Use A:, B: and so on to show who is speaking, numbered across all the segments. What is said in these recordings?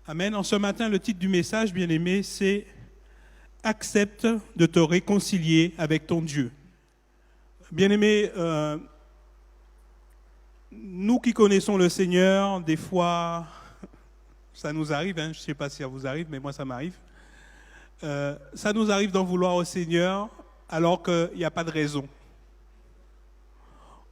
A: Amen. En ce matin, le titre du message, bien-aimé, c'est « Accepte de te réconcilier avec ton Dieu ». Bien-aimé, nous qui connaissons le Seigneur, des fois, ça nous arrive, je ne sais pas si ça vous arrive, mais moi ça m'arrive. Ça nous arrive d'en vouloir au Seigneur alors qu'il n'y a pas de raison.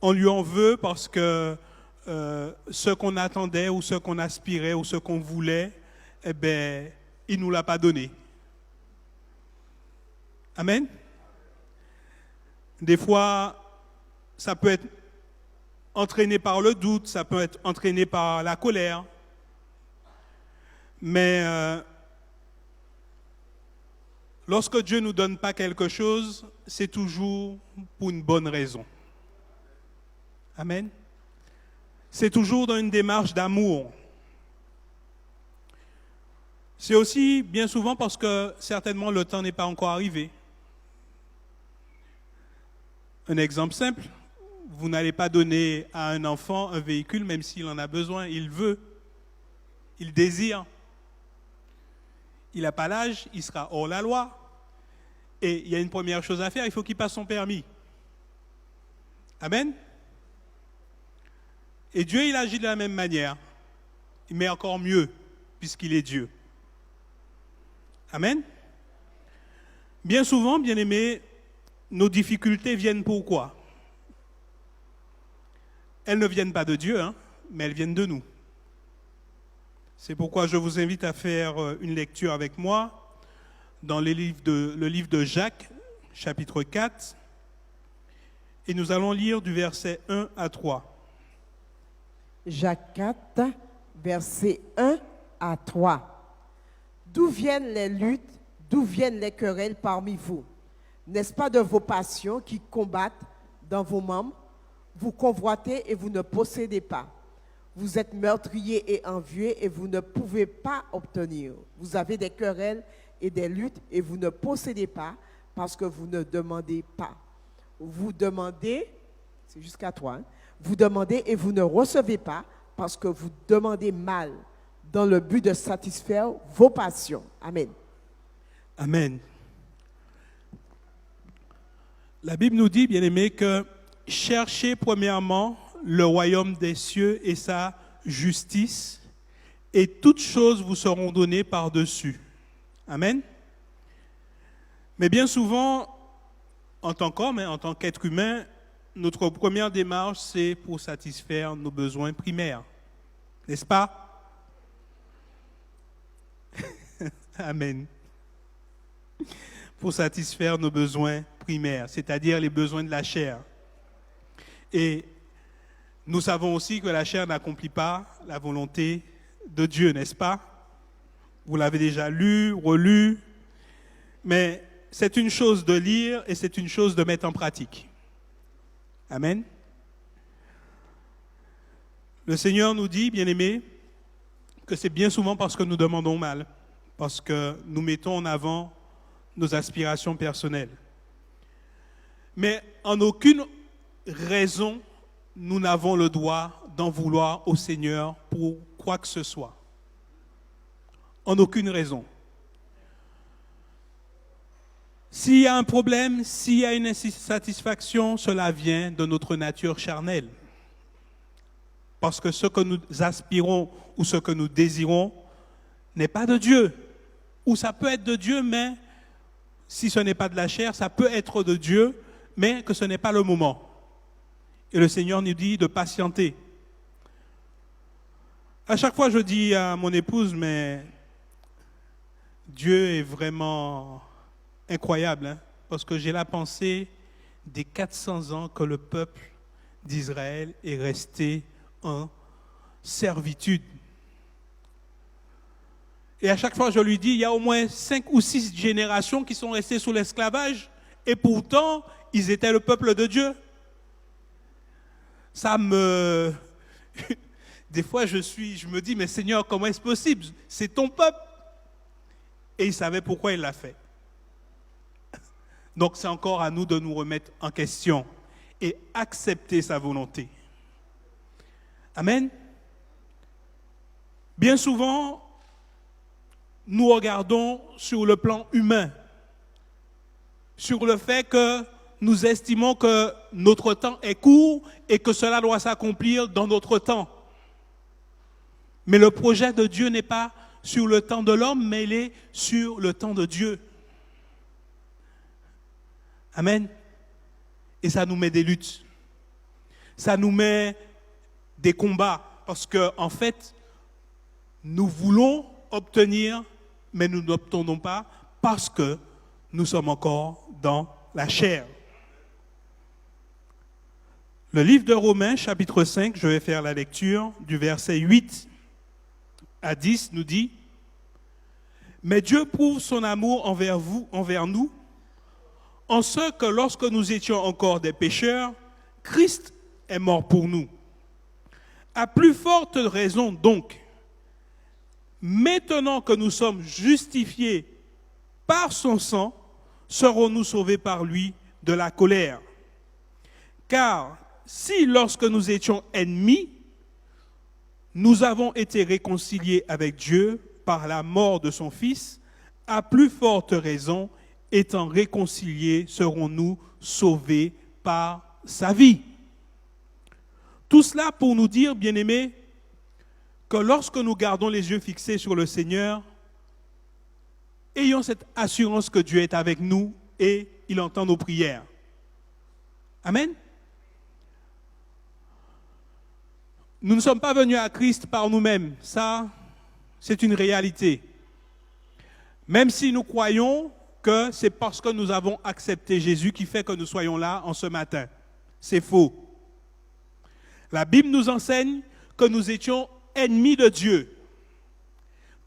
A: On lui en veut parce que ce qu'on attendait ou ce qu'on aspirait ou ce qu'on voulait, eh bien, il ne nous l'a pas donné. Amen. Des fois, ça peut être entraîné par le doute, ça peut être entraîné par la colère. Mais lorsque Dieu ne nous donne pas quelque chose, c'est toujours pour une bonne raison. Amen. C'est toujours dans une démarche d'amour. C'est aussi bien souvent parce que certainement le temps n'est pas encore arrivé. Un exemple simple, vous n'allez pas donner à un enfant un véhicule même s'il en a besoin, il veut, il désire. Il n'a pas l'âge, il sera hors la loi. Et il y a une première chose à faire, il faut qu'il passe son permis. Amen. Et Dieu, il agit de la même manière, mais encore mieux, puisqu'il est Dieu. Amen. Bien souvent, bien-aimés, nos difficultés viennent pourquoi? Elles ne viennent pas de Dieu, mais elles viennent de nous. C'est pourquoi je vous invite à faire une lecture avec moi dans le livre de Jacques, chapitre 4, et nous allons lire du verset 1 à 3.
B: Jacques 4, verset 1 à 3. D'où viennent les luttes, d'où viennent les querelles parmi vous? N'est-ce pas de vos passions qui combattent dans vos membres? Vous convoitez et vous ne possédez pas. Vous êtes meurtriers et envieux et vous ne pouvez pas obtenir. Vous avez des querelles et des luttes et vous ne possédez pas parce que vous ne demandez pas. Vous demandez, c'est jusqu'à 3, vous demandez et vous ne recevez pas parce que vous demandez mal dans le but de satisfaire vos passions. Amen.
A: Amen. La Bible nous dit, bien-aimés, que cherchez premièrement le royaume des cieux et sa justice, et toutes choses vous seront données par-dessus. Amen. Mais bien souvent, en tant qu'homme, en tant qu'être humain, notre première démarche, c'est pour satisfaire nos besoins primaires. N'est-ce pas? Amen. Pour satisfaire nos besoins primaires, c'est-à-dire les besoins de la chair. Et nous savons aussi que la chair n'accomplit pas la volonté de Dieu, n'est-ce pas? Vous l'avez déjà lu, relu, mais c'est une chose de lire et c'est une chose de mettre en pratique. Amen. Le Seigneur nous dit, bien-aimés, que c'est bien souvent parce que nous demandons mal, parce que nous mettons en avant nos aspirations personnelles. Mais en aucune raison, nous n'avons le droit d'en vouloir au Seigneur pour quoi que ce soit. En aucune raison. S'il y a un problème, s'il y a une insatisfaction, cela vient de notre nature charnelle. Parce que ce que nous aspirons ou ce que nous désirons n'est pas de Dieu. Ou ça peut être de Dieu, mais si ce n'est pas de la chair, ça peut être de Dieu, mais que ce n'est pas le moment. Et le Seigneur nous dit de patienter. À chaque fois, je dis à mon épouse, mais Dieu est vraiment incroyable, parce que j'ai la pensée des 400 ans que le peuple d'Israël est resté en servitude. Et à chaque fois, je lui dis, il y a au moins 5 ou 6 générations qui sont restées sous l'esclavage, et pourtant, ils étaient le peuple de Dieu. Des fois, je me dis, mais Seigneur, comment est-ce possible? C'est ton peuple. Et il savait pourquoi il l'a fait. Donc, c'est encore à nous de nous remettre en question et accepter sa volonté. Amen. Bien souvent, nous regardons sur le plan humain, sur le fait que nous estimons que notre temps est court et que cela doit s'accomplir dans notre temps. Mais le projet de Dieu n'est pas sur le temps de l'homme, mais il est sur le temps de Dieu. Amen. Et ça nous met des luttes. Ça nous met des combats. Parce qu'en fait, nous voulons obtenir, mais nous n'obtenons pas parce que nous sommes encore dans la chair. Le livre de Romains, chapitre 5, je vais faire la lecture du verset 8 à 10, nous dit « Mais Dieu prouve son amour envers nous, en ce que lorsque nous étions encore des pécheurs, Christ est mort pour nous. À plus forte raison donc, maintenant que nous sommes justifiés par son sang, serons-nous sauvés par lui de la colère. Car si lorsque nous étions ennemis, nous avons été réconciliés avec Dieu par la mort de son Fils, à plus forte raison, étant réconciliés, serons-nous sauvés par sa vie. » Tout cela pour nous dire, bien-aimés, que lorsque nous gardons les yeux fixés sur le Seigneur, ayons cette assurance que Dieu est avec nous et il entend nos prières. Amen. Nous ne sommes pas venus à Christ par nous-mêmes. Ça, c'est une réalité. Même si nous croyons que c'est parce que nous avons accepté Jésus qui fait que nous soyons là en ce matin. C'est faux. La Bible nous enseigne que nous étions ennemis de Dieu.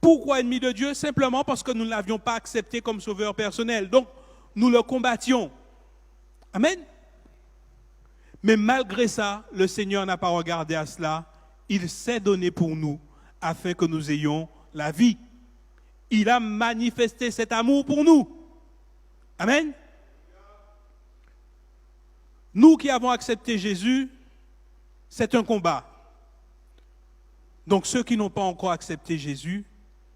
A: Pourquoi ennemis de Dieu? Simplement parce que nous ne l'avions pas accepté comme sauveur personnel. Donc, nous le combattions. Amen. Mais malgré ça, le Seigneur n'a pas regardé à cela. Il s'est donné pour nous afin que nous ayons la vie. Il a manifesté cet amour pour nous. Amen. Nous qui avons accepté Jésus, c'est un combat. Donc ceux qui n'ont pas encore accepté Jésus,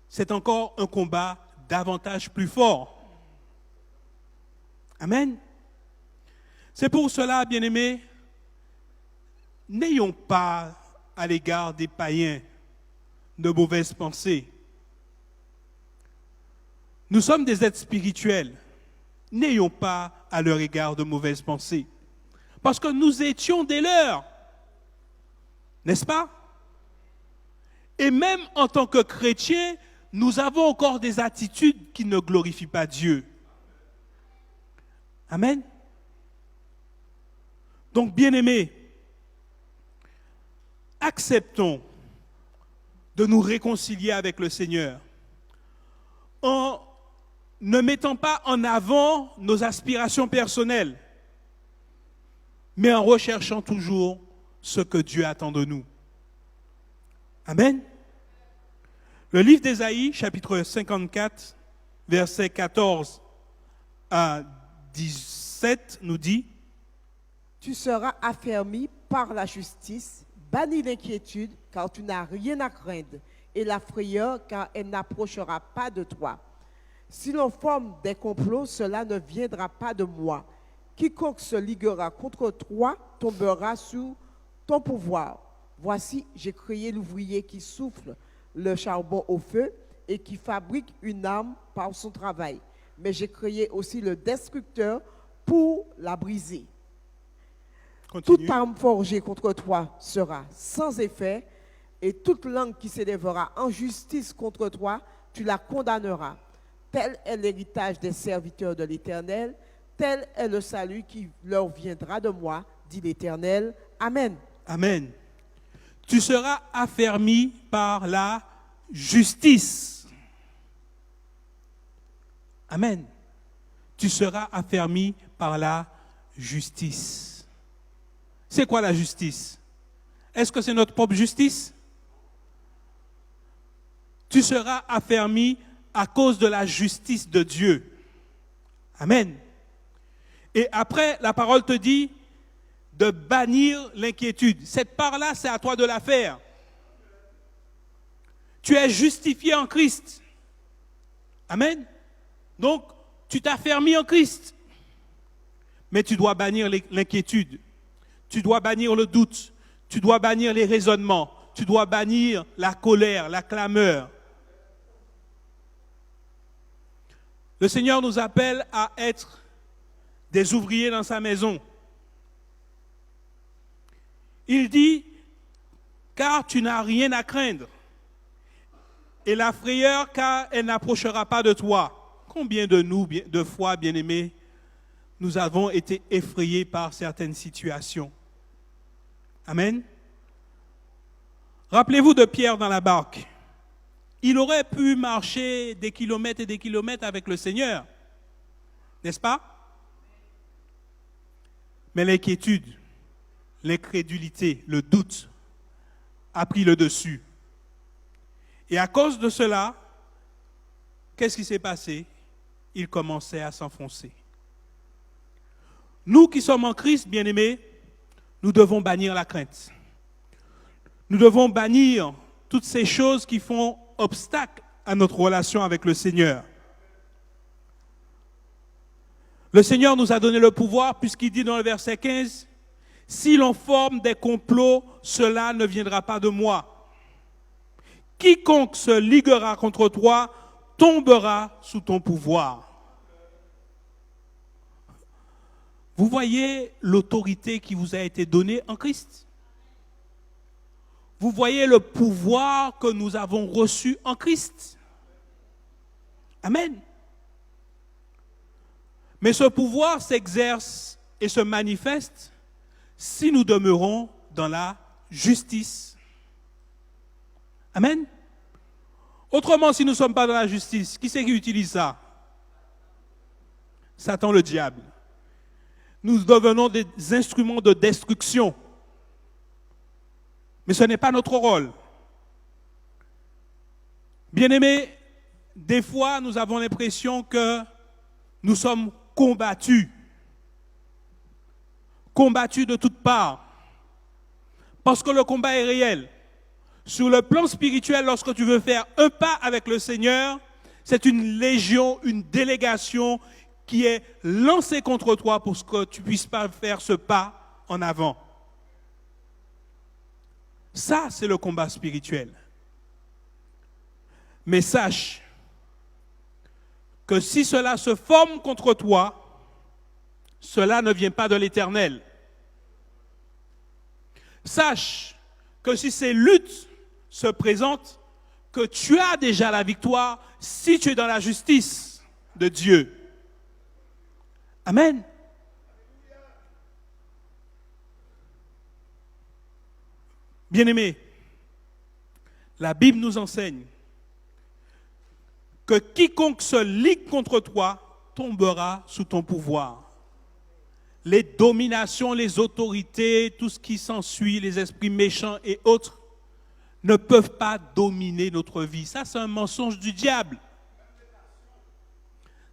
A: c'est encore un combat davantage plus fort. Amen. C'est pour cela, bien-aimés, n'ayons pas à l'égard des païens de mauvaises pensées. Nous sommes des êtres spirituels. N'ayons pas à leur égard de mauvaises pensées. Parce que nous étions des leurs. N'est-ce pas? Et même en tant que chrétiens, nous avons encore des attitudes qui ne glorifient pas Dieu. Amen. Donc, bien-aimés, acceptons de nous réconcilier avec le Seigneur en ne mettant pas en avant nos aspirations personnelles, mais en recherchant toujours ce que Dieu attend de nous. Amen. Le livre d'Ésaïe, chapitre 54, versets 14 à 17, nous dit «
B: Tu seras affermi par la justice, banni l'inquiétude, car tu n'as rien à craindre, et la frayeur, car elle n'approchera pas de toi. Si l'on forme des complots, cela ne viendra pas de moi. Quiconque se liguera contre toi tombera sous ton pouvoir. Voici, j'ai créé l'ouvrier qui souffle le charbon au feu et qui fabrique une arme par son travail. Mais j'ai créé aussi le destructeur pour la briser.
A: Continue.
B: Toute arme forgée contre toi sera sans effet, et toute langue qui s'élèvera en justice contre toi, tu la condamneras. Tel est l'héritage des serviteurs de l'Éternel, tel est le salut qui leur viendra de moi, dit l'Éternel. Amen.
A: Amen. Tu seras affermi par la justice. Amen. Tu seras affermi par la justice. C'est quoi la justice? Est-ce que c'est notre propre justice? Tu seras affermi à cause de la justice de Dieu. Amen. Et après, la parole te dit de bannir l'inquiétude. Cette part-là, c'est à toi de la faire. Tu es justifié en Christ. Amen. Donc, tu t'affermis en Christ. Mais tu dois bannir l'inquiétude. Tu dois bannir le doute. Tu dois bannir les raisonnements. Tu dois bannir la colère, la clameur. Le Seigneur nous appelle à être des ouvriers dans sa maison. Il dit, car tu n'as rien à craindre. Et la frayeur, car elle n'approchera pas de toi. Combien de nous, de fois, bien-aimés, nous avons été effrayés par certaines situations. Amen. Rappelez-vous de Pierre dans la barque. Il aurait pu marcher des kilomètres et des kilomètres avec le Seigneur, n'est-ce pas? Mais l'inquiétude, l'incrédulité, le doute a pris le dessus. Et à cause de cela, qu'est-ce qui s'est passé? Il commençait à s'enfoncer. Nous qui sommes en Christ, bien-aimés, nous devons bannir la crainte. Nous devons bannir toutes ces choses qui font obstacle à notre relation avec le Seigneur. Le Seigneur nous a donné le pouvoir puisqu'il dit dans le verset 15, « Si l'on forme des complots, cela ne viendra pas de moi. Quiconque se liguera contre toi tombera sous ton pouvoir. » Vous voyez l'autorité qui vous a été donnée en Christ. Vous voyez le pouvoir que nous avons reçu en Christ. Amen. Mais ce pouvoir s'exerce et se manifeste si nous demeurons dans la justice. Amen. Autrement, si nous ne sommes pas dans la justice, qui c'est qui utilise ça? Satan, le diable. Nous devenons des instruments de destruction. Mais ce n'est pas notre rôle. Bien-aimés, des fois, nous avons l'impression que nous sommes combattus. Combattus de toutes parts. Parce que le combat est réel. Sur le plan spirituel, lorsque tu veux faire un pas avec le Seigneur, c'est une légion, une délégation qui est lancée contre toi pour que tu ne puisses pas faire ce pas en avant. Ça, c'est le combat spirituel. Mais sache que si cela se forme contre toi, cela ne vient pas de l'Éternel. Sache que si ces luttes se présentent, que tu as déjà la victoire si tu es dans la justice de Dieu. Amen. Bien-aimés, la Bible nous enseigne que quiconque se ligue contre toi tombera sous ton pouvoir. Les dominations, les autorités, tout ce qui s'ensuit, les esprits méchants et autres, ne peuvent pas dominer notre vie. Ça, c'est un mensonge du diable.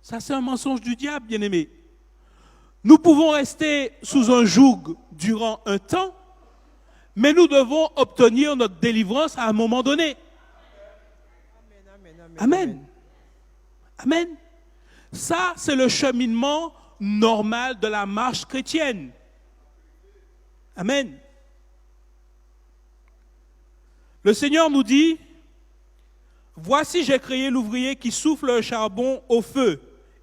A: Ça, c'est un mensonge du diable, bien-aimés. Nous pouvons rester sous un joug durant un temps, mais nous devons obtenir notre délivrance à un moment donné. Amen. Amen. Ça, c'est le cheminement normal de la marche chrétienne. Amen. Le Seigneur nous dit, « Voici, j'ai créé l'ouvrier qui souffle le charbon au feu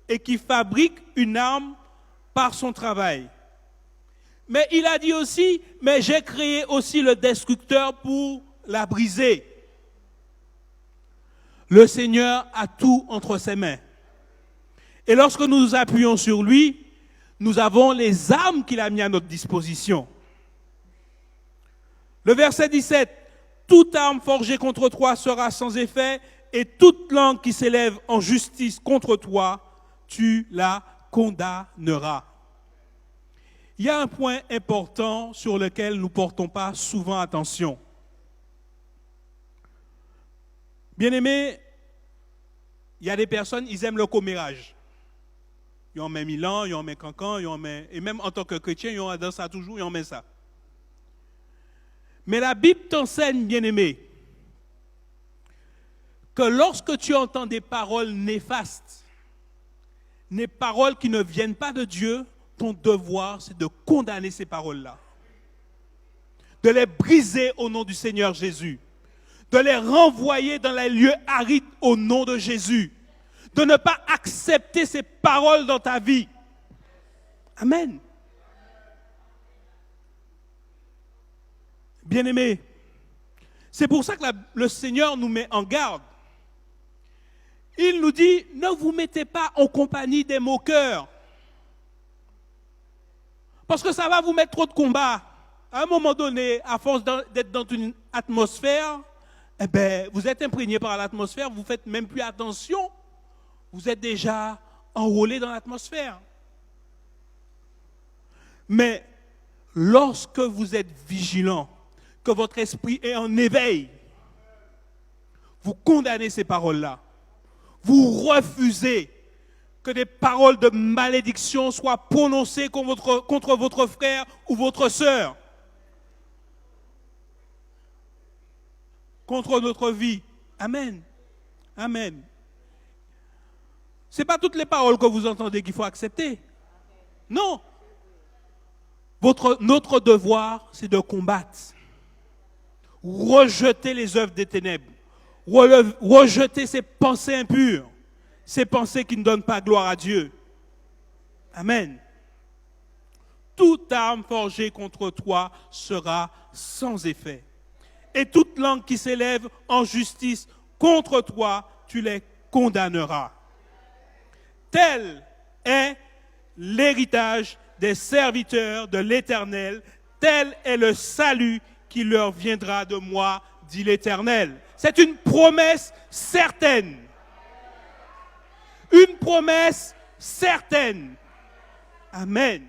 A: et qui fabrique une arme par son travail. » Mais il a dit aussi, « Mais j'ai créé aussi le destructeur pour la briser. » Le Seigneur a tout entre ses mains. Et lorsque nous nous appuyons sur lui, nous avons les armes qu'il a mises à notre disposition. Le verset 17, « Toute arme forgée contre toi sera sans effet, et toute langue qui s'élève en justice contre toi, tu la condamneras. » Il y a un point important sur lequel nous ne portons pas souvent attention. Bien-aimés, il y a des personnes, ils aiment le commérage. Ils en mettent Milan, ils en mettent Cancan, et même en tant que chrétien, ils en dans ça toujours, ils en mettent ça. Mais la Bible t'enseigne, bien-aimé, que lorsque tu entends des paroles néfastes, des paroles qui ne viennent pas de Dieu, ton devoir, c'est de condamner ces paroles-là, de les briser au nom du Seigneur Jésus, de les renvoyer dans les lieux arides au nom de Jésus, de ne pas accepter ces paroles dans ta vie. Amen. Bien-aimés, c'est pour ça que le Seigneur nous met en garde. Il nous dit, ne vous mettez pas en compagnie des moqueurs. Parce que ça va vous mettre trop de combats. À un moment donné, à force d'être dans une atmosphère, eh ben, vous êtes imprégné par l'atmosphère, vous ne faites même plus attention. Vous êtes déjà enrôlé dans l'atmosphère. Mais lorsque vous êtes vigilant, que votre esprit est en éveil, vous condamnez ces paroles-là. Vous refusez que des paroles de malédiction soient prononcées contre votre frère ou votre sœur, contre notre vie. Amen. Amen. Ce n'est pas toutes les paroles que vous entendez qu'il faut accepter. Non. Notre devoir, c'est de combattre. Rejeter les œuvres des ténèbres. Rejeter ces pensées impures. Ces pensées qui ne donnent pas gloire à Dieu. Amen. Toute arme forgée contre toi sera sans effet. Et toute langue qui s'élève en justice contre toi, tu les condamneras. Tel est l'héritage des serviteurs de l'Éternel. Tel est le salut qui leur viendra de moi, dit l'Éternel. C'est une promesse certaine. Une promesse certaine. Amen.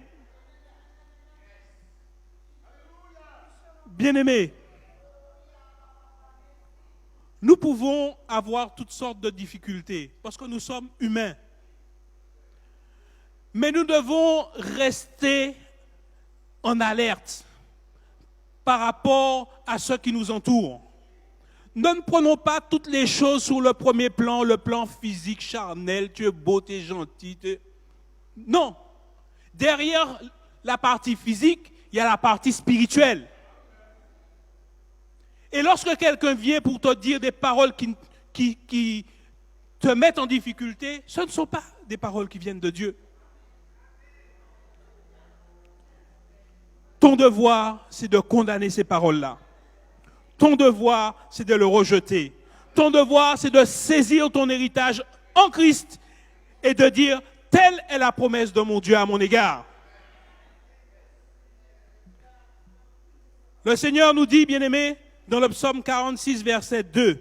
A: Bien-aimés, nous pouvons avoir toutes sortes de difficultés parce que nous sommes humains. Mais nous devons rester en alerte par rapport à ce qui nous entoure. Ne prenons pas toutes les choses sur le premier plan, le plan physique, charnel, tu es beau, tu es gentil. Non. Derrière la partie physique, il y a la partie spirituelle. Et lorsque quelqu'un vient pour te dire des paroles qui te mettent en difficulté, ce ne sont pas des paroles qui viennent de Dieu. Ton devoir, c'est de condamner ces paroles-là. Ton devoir, c'est de le rejeter. Ton devoir, c'est de saisir ton héritage en Christ et de dire, telle est la promesse de mon Dieu à mon égard. Le Seigneur nous dit, bien-aimés, dans le psaume 46, verset 2,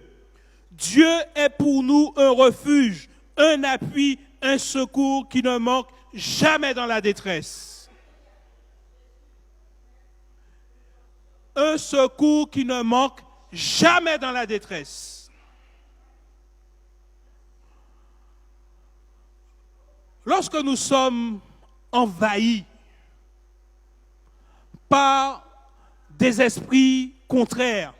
A: Dieu est pour nous un refuge, un appui, un secours qui ne manque jamais dans la détresse. Un secours qui ne manque jamais dans la détresse. Lorsque nous sommes envahis par des esprits contraires,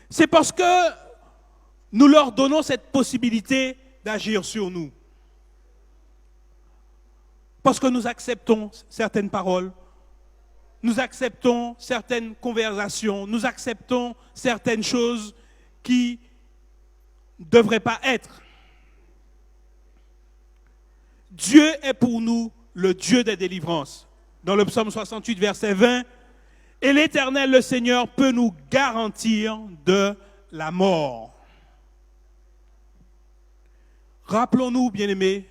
A: c'est parce que nous leur donnons cette possibilité d'agir sur nous. Parce que nous acceptons certaines paroles, nous acceptons certaines conversations, nous acceptons certaines choses qui ne devraient pas être. Dieu est pour nous le Dieu des délivrances. Dans le psaume 68, verset 20, et l'Éternel, le Seigneur, peut nous garantir de la mort. Rappelons-nous, bien-aimés,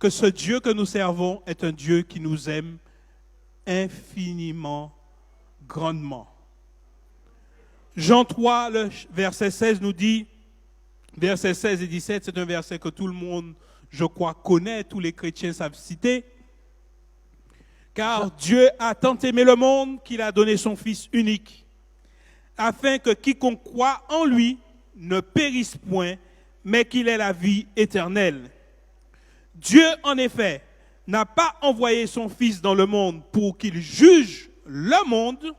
A: que ce Dieu que nous servons est un Dieu qui nous aime infiniment, grandement. Jean 3, le verset 16 nous dit, versets 16 et 17, c'est un verset que tout le monde, je crois, connaît, tous les chrétiens savent citer. Car Dieu a tant aimé le monde qu'il a donné son Fils unique, afin que quiconque croit en lui ne périsse point, mais qu'il ait la vie éternelle. Dieu, en effet, n'a pas envoyé son Fils dans le monde pour qu'il juge le monde,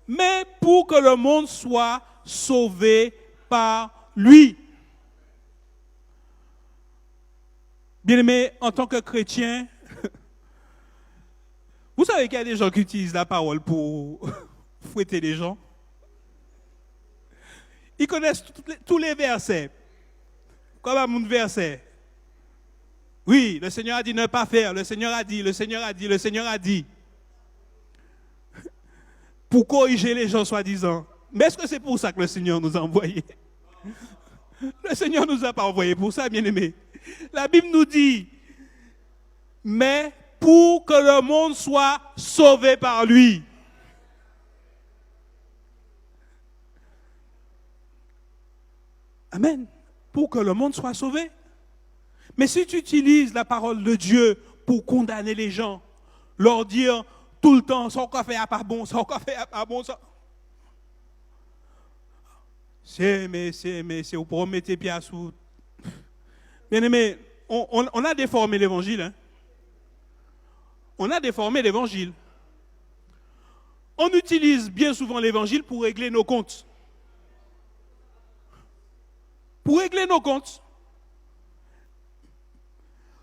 A: mais pour que le monde soit sauvé par lui. Bien-aimé, en tant que chrétien, vous savez qu'il y a des gens qui utilisent la parole pour fouetter les gens. Ils connaissent tous les versets. Comme un verset. Oui, le Seigneur a dit ne pas faire. Le Seigneur a dit, le Seigneur a dit, le Seigneur a dit. Pour corriger les gens soi-disant. Mais est-ce que c'est pour ça que le Seigneur nous a envoyés? Le Seigneur ne nous a pas envoyés pour ça, bien-aimés. La Bible nous dit, mais pour que le monde soit sauvé par lui. Amen. Pour que le monde soit sauvé. Mais si tu utilises la parole de Dieu pour condamner les gens, leur dire tout le temps, son café n'est pas bon, son café n'est pas bon, ça. Mais, vous pouvez mettre tes pieds sous. Bien aimé, on a déformé l'évangile. Hein? On a déformé l'évangile. On utilise bien souvent l'évangile pour régler nos comptes. Pour régler nos comptes.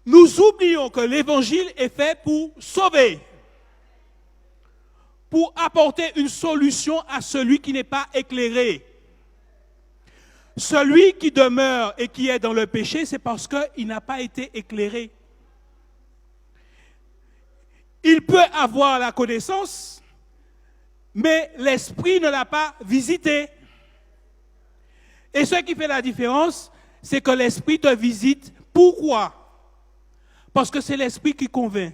A: Nous oublions que l'évangile est fait pour sauver. Pour apporter une solution à celui qui n'est pas éclairé. Celui qui demeure et qui est dans le péché, c'est parce qu'il n'a pas été éclairé. Il peut avoir la connaissance, mais l'esprit ne l'a pas visité. Et ce qui fait la différence, c'est que l'esprit te visite. Pourquoi? Parce que c'est l'esprit qui convainc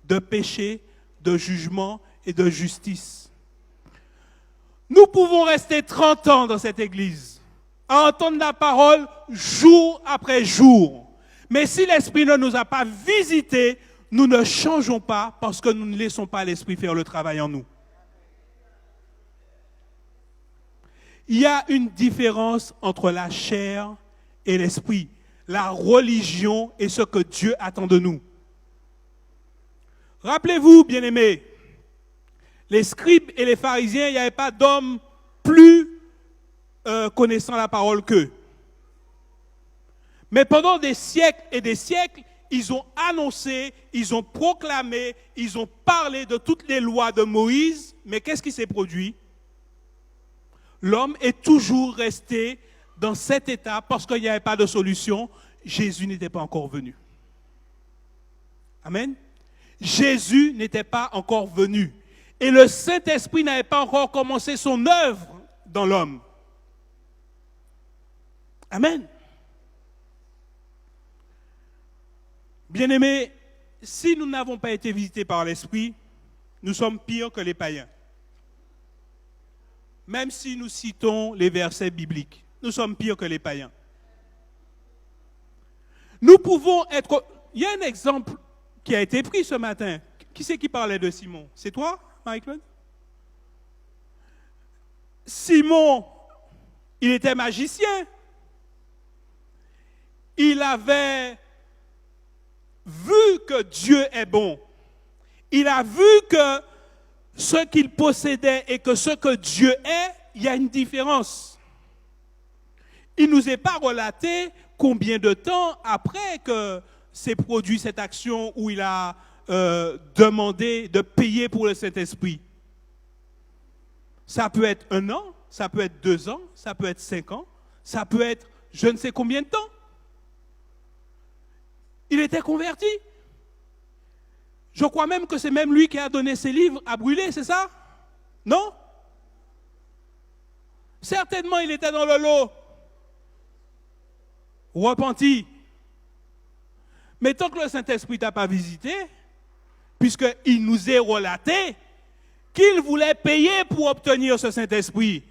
A: de péché, de jugement et de justice. Nous pouvons rester 30 ans dans cette église, à entendre la parole jour après jour. Mais si l'esprit ne nous a pas visités, nous ne changeons pas parce que nous ne laissons pas l'esprit faire le travail en nous. Il y a une différence entre la chair et l'esprit, la religion et ce que Dieu attend de nous. Rappelez-vous, bien-aimés, les scribes et les pharisiens, il n'y avait pas d'hommes plus connaissant la parole qu'eux. Mais pendant des siècles et des siècles, ils ont annoncé, ils ont proclamé, ils ont parlé de toutes les lois de Moïse. Mais qu'est-ce qui s'est produit? L'homme est toujours resté dans cet état parce qu'il n'y avait pas de solution. Jésus n'était pas encore venu. Amen. Jésus n'était pas encore venu. Et le Saint-Esprit n'avait pas encore commencé son œuvre dans l'homme. Amen. Bien-aimés, si nous n'avons pas été visités par l'Esprit, nous sommes pires que les païens. Même si nous citons les versets bibliques, nous sommes pires que les païens. Nous pouvons être... Il y a un exemple qui a été pris ce matin. Qui c'est qui parlait de Simon? C'est toi, Marie-Claude? Simon, il était magicien. Il avait vu que Dieu est bon. Il a vu que ce qu'il possédait et que ce que Dieu est, il y a une différence. Il ne nous est pas relaté combien de temps après que s'est produit cette action où il a demandé de payer pour le Saint-Esprit. Ça peut être 1 an, ça peut être 2 ans, ça peut être 5 ans, ça peut être je ne sais combien de temps. Il était converti. Je crois même que c'est même lui qui a donné ses livres à brûler, c'est ça? Non? Certainement, il était dans le lot. Repenti. Mais tant que le Saint-Esprit t'a pas visité, puisqu'il nous est relaté qu'il voulait payer pour obtenir ce Saint-Esprit.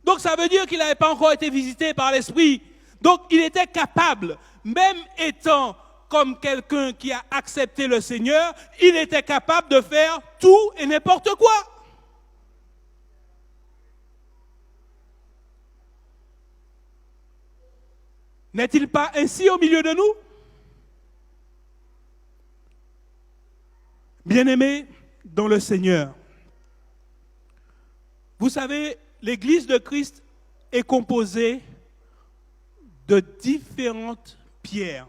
A: Donc ça veut dire qu'il n'avait pas encore été visité par l'Esprit. Donc il était capable, même étant comme quelqu'un qui a accepté le Seigneur, il était capable de faire tout et n'importe quoi. N'est-il pas ainsi au milieu de nous? Bien-aimés dans le Seigneur, vous savez, l'Église de Christ est composée de différentes pierres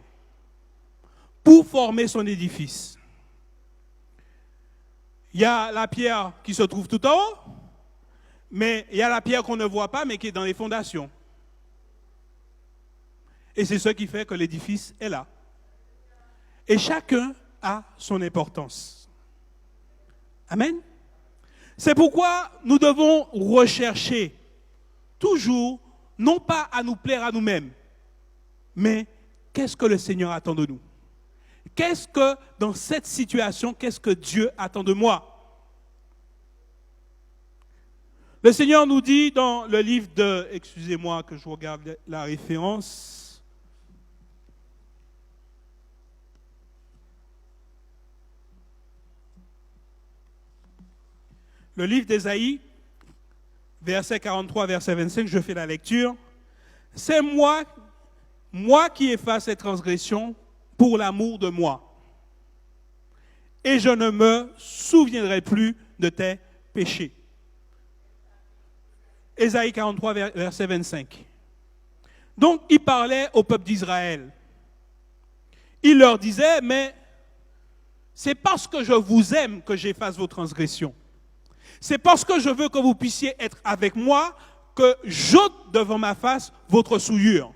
A: pour former son édifice. Il y a la pierre qui se trouve tout en haut, mais il y a la pierre qu'on ne voit pas, mais qui est dans les fondations. Et c'est ce qui fait que l'édifice est là. Et chacun a son importance. Amen. C'est pourquoi nous devons rechercher toujours, non pas à nous plaire à nous-mêmes, mais qu'est-ce que le Seigneur attend de nous? Qu'est-ce que, dans cette situation, qu'est-ce que Dieu attend de moi? Le Seigneur nous dit dans le livre de, excusez-moi que je regarde la référence, le livre d'Ésaïe, verset 43, verset 25, je fais la lecture. C'est moi qui efface ces transgressions pour l'amour de moi. Et je ne me souviendrai plus de tes péchés. Ésaïe 43, verset 25. Donc, il parlait au peuple d'Israël. Il leur disait, mais c'est parce que je vous aime que j'efface vos transgressions. C'est parce que je veux que vous puissiez être avec moi que j'ôte devant ma face votre souillure.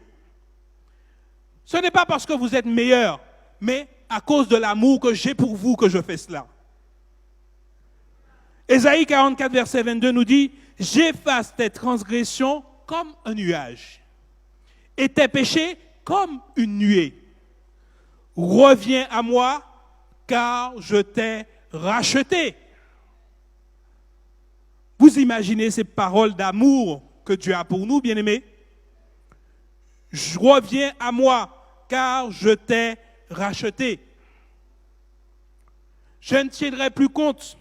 A: Ce n'est pas parce que vous êtes meilleur, mais à cause de l'amour que j'ai pour vous que je fais cela. Ésaïe 44, verset 22 nous dit, « J'efface tes transgressions comme un nuage, et tes péchés comme une nuée. Reviens à moi, car je t'ai racheté. » Vous imaginez ces paroles d'amour que Dieu a pour nous, bien-aimés? Reviens à moi, car je t'ai racheté. Je ne tiendrai plus compte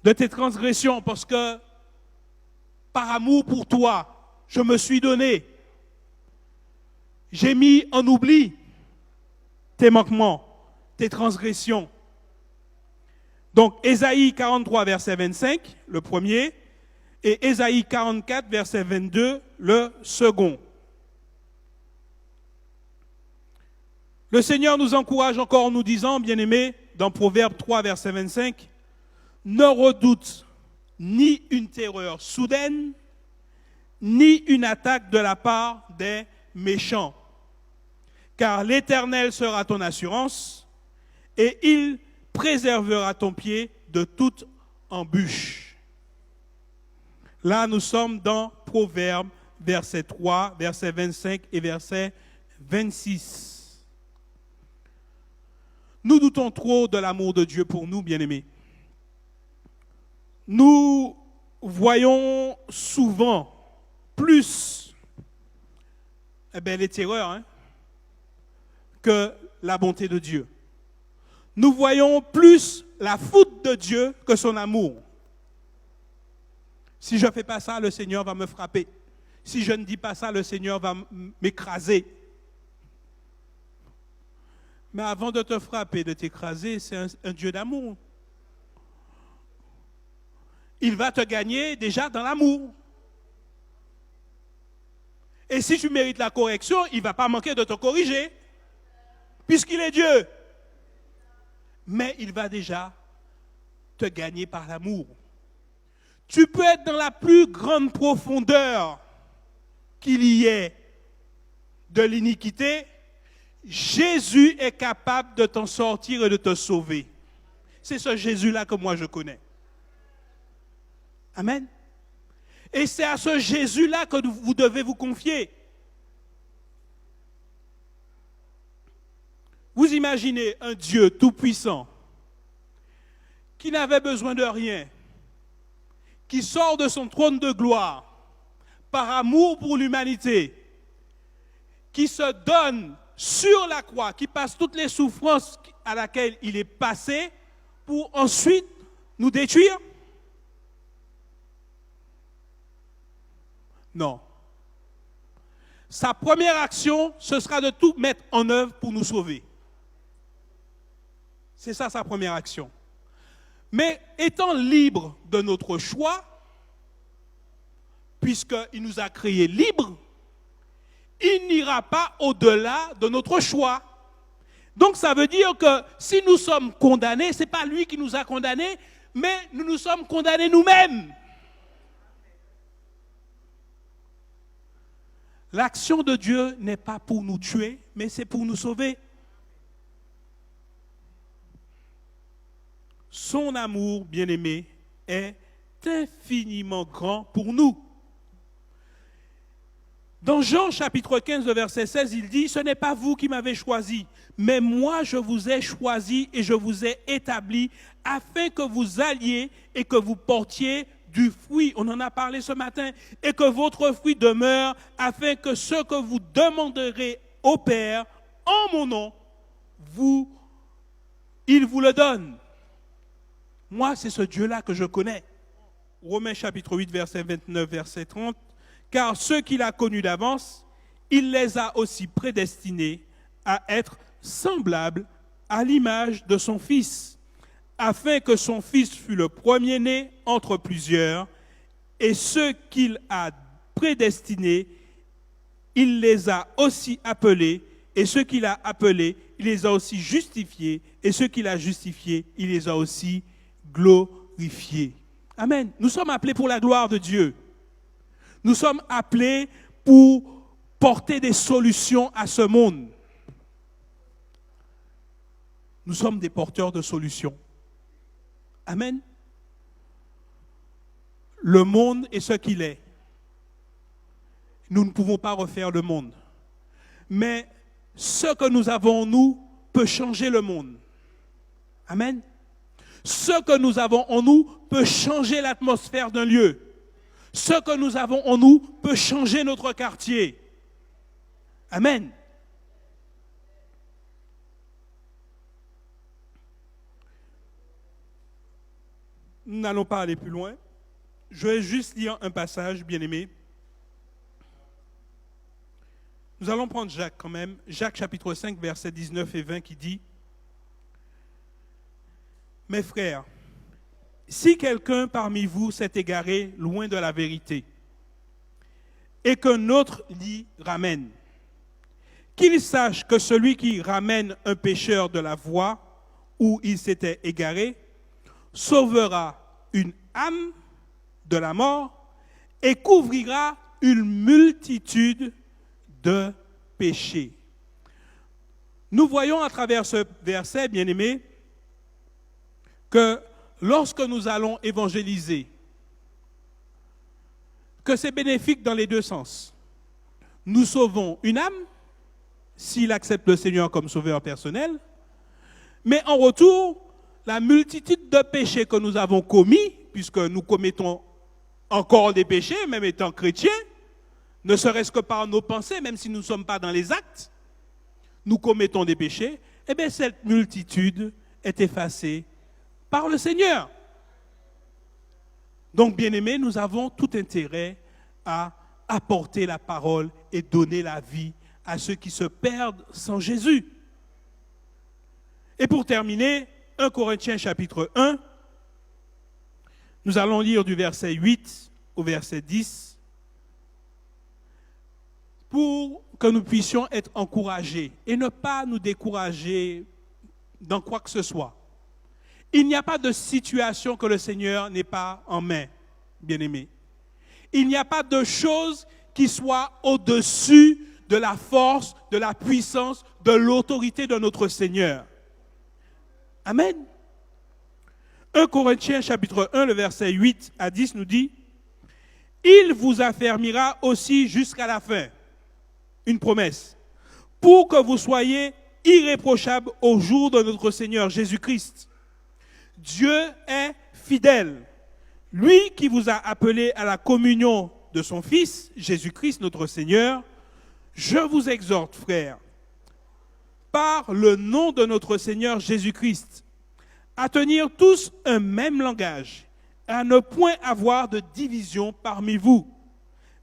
A: de tes transgressions parce que par amour pour toi, je me suis donné. J'ai mis en oubli tes manquements, tes transgressions. Donc, Ésaïe 43, verset 25, le premier, et Ésaïe 44, verset 22, le second. Le Seigneur nous encourage encore en nous disant, bien-aimés, dans Proverbe 3, verset 25, « Ne redoute ni une terreur soudaine, ni une attaque de la part des méchants, car l'Éternel sera ton assurance, et il préservera ton pied de toute embûche. » Là, nous sommes dans Proverbe, verset 3, verset 25 et verset 26. Nous doutons trop de l'amour de Dieu pour nous, bien-aimés. Nous voyons souvent plus les terreurs que la bonté de Dieu. Nous voyons plus la faute de Dieu que son amour. Si je ne fais pas ça, le Seigneur va me frapper. Si je ne dis pas ça, le Seigneur va m'écraser. Mais avant de te frapper, de t'écraser, c'est un Dieu d'amour. Il va te gagner déjà dans l'amour. Et si tu mérites la correction, il ne va pas manquer de te corriger, puisqu'il est Dieu. Mais il va déjà te gagner par l'amour. Tu peux être dans la plus grande profondeur qu'il y ait de l'iniquité. Jésus est capable de t'en sortir et de te sauver. C'est ce Jésus-là que moi je connais. Amen. Et c'est à ce Jésus-là que vous devez vous confier. Vous imaginez un Dieu tout-puissant qui n'avait besoin de rien, qui sort de son trône de gloire par amour pour l'humanité, qui se donne sur la croix, qui passe toutes les souffrances à laquelle il est passé pour ensuite nous détruire? Non. Sa première action, ce sera de tout mettre en œuvre pour nous sauver. C'est ça sa première action. Mais étant libre de notre choix, puisqu'il nous a créés libres, il n'ira pas au-delà de notre choix. Donc ça veut dire que si nous sommes condamnés, ce n'est pas lui qui nous a condamnés, mais nous nous sommes condamnés nous-mêmes. L'action de Dieu n'est pas pour nous tuer, mais c'est pour nous sauver. Son amour, bien-aimé, est infiniment grand pour nous. Dans Jean chapitre 15, verset 16, il dit « Ce n'est pas vous qui m'avez choisi, mais moi je vous ai choisi et je vous ai établi afin que vous alliez et que vous portiez du fruit. » On en a parlé ce matin. « Et que votre fruit demeure afin que ce que vous demanderez au Père en mon nom, il vous le donne. » Moi, c'est ce Dieu-là que je connais. Romains chapitre 8, verset 29, verset 30. Car ceux qu'il a connus d'avance, il les a aussi prédestinés à être semblables à l'image de son Fils, afin que son Fils fût le premier-né entre plusieurs, et ceux qu'il a prédestinés, il les a aussi appelés, et ceux qu'il a appelés, il les a aussi justifiés, et ceux qu'il a justifiés, il les a aussi glorifiés. Amen. Nous sommes appelés pour la gloire de Dieu. Nous sommes appelés pour porter des solutions à ce monde. Nous sommes des porteurs de solutions. Amen. Le monde est ce qu'il est. Nous ne pouvons pas refaire le monde. Mais ce que nous avons en nous peut changer le monde. Amen. Ce que nous avons en nous peut changer l'atmosphère d'un lieu. Ce que nous avons en nous peut changer notre quartier. Amen. Nous n'allons pas aller plus loin. Je vais juste lire un passage, bien-aimé. Nous allons prendre Jacques quand même. Jacques chapitre 5, versets 19 et 20 qui dit « Mes frères, si quelqu'un parmi vous s'est égaré loin de la vérité et qu'un autre l'y ramène, qu'il sache que celui qui ramène un pécheur de la voie où il s'était égaré sauvera une âme de la mort et couvrira une multitude de péchés. » Nous voyons à travers ce verset, bien-aimé, que lorsque nous allons évangéliser, que c'est bénéfique dans les deux sens. Nous sauvons une âme, s'il accepte le Seigneur comme sauveur personnel, mais en retour, la multitude de péchés que nous avons commis, puisque nous commettons encore des péchés, même étant chrétiens, ne serait-ce que par nos pensées, même si nous ne sommes pas dans les actes, nous commettons des péchés, et bien cette multitude est effacée par le Seigneur. Donc, bien-aimés, nous avons tout intérêt à apporter la parole et donner la vie à ceux qui se perdent sans Jésus. Et pour terminer, 1 Corinthiens chapitre 1, nous allons lire du verset 8 au verset 10 pour que nous puissions être encouragés et ne pas nous décourager dans quoi que ce soit. Il n'y a pas de situation que le Seigneur n'ait pas en main, bien-aimés. Il n'y a pas de chose qui soit au-dessus de la force, de la puissance, de l'autorité de notre Seigneur. Amen. 1 Corinthiens chapitre 1, le verset 8 à 10 nous dit « Il vous affermira aussi jusqu'à la fin. » Une promesse. « Pour que vous soyez irréprochables au jour de notre Seigneur Jésus-Christ. » Dieu est fidèle. Lui qui vous a appelé à la communion de son Fils, Jésus-Christ notre Seigneur, je vous exhorte, frères, par le nom de notre Seigneur Jésus-Christ, à tenir tous un même langage, à ne point avoir de division parmi vous,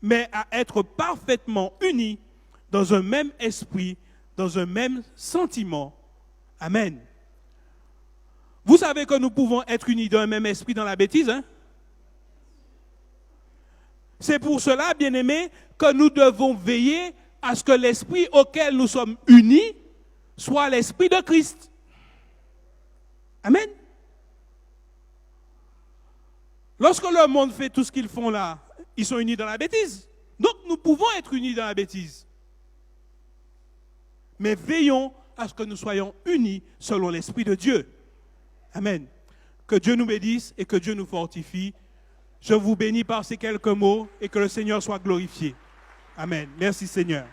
A: mais à être parfaitement unis dans un même esprit, dans un même sentiment. Amen. Vous savez que nous pouvons être unis dans un même esprit dans la bêtise, hein? C'est pour cela, bien-aimés, que nous devons veiller à ce que l'esprit auquel nous sommes unis soit l'esprit de Christ. Amen. Lorsque le monde fait tout ce qu'ils font là, ils sont unis dans la bêtise. Donc nous pouvons être unis dans la bêtise. Mais veillons à ce que nous soyons unis selon l'Esprit de Dieu. Amen. Que Dieu nous bénisse et que Dieu nous fortifie. Je vous bénis par ces quelques mots et que le Seigneur soit glorifié. Amen. Merci Seigneur.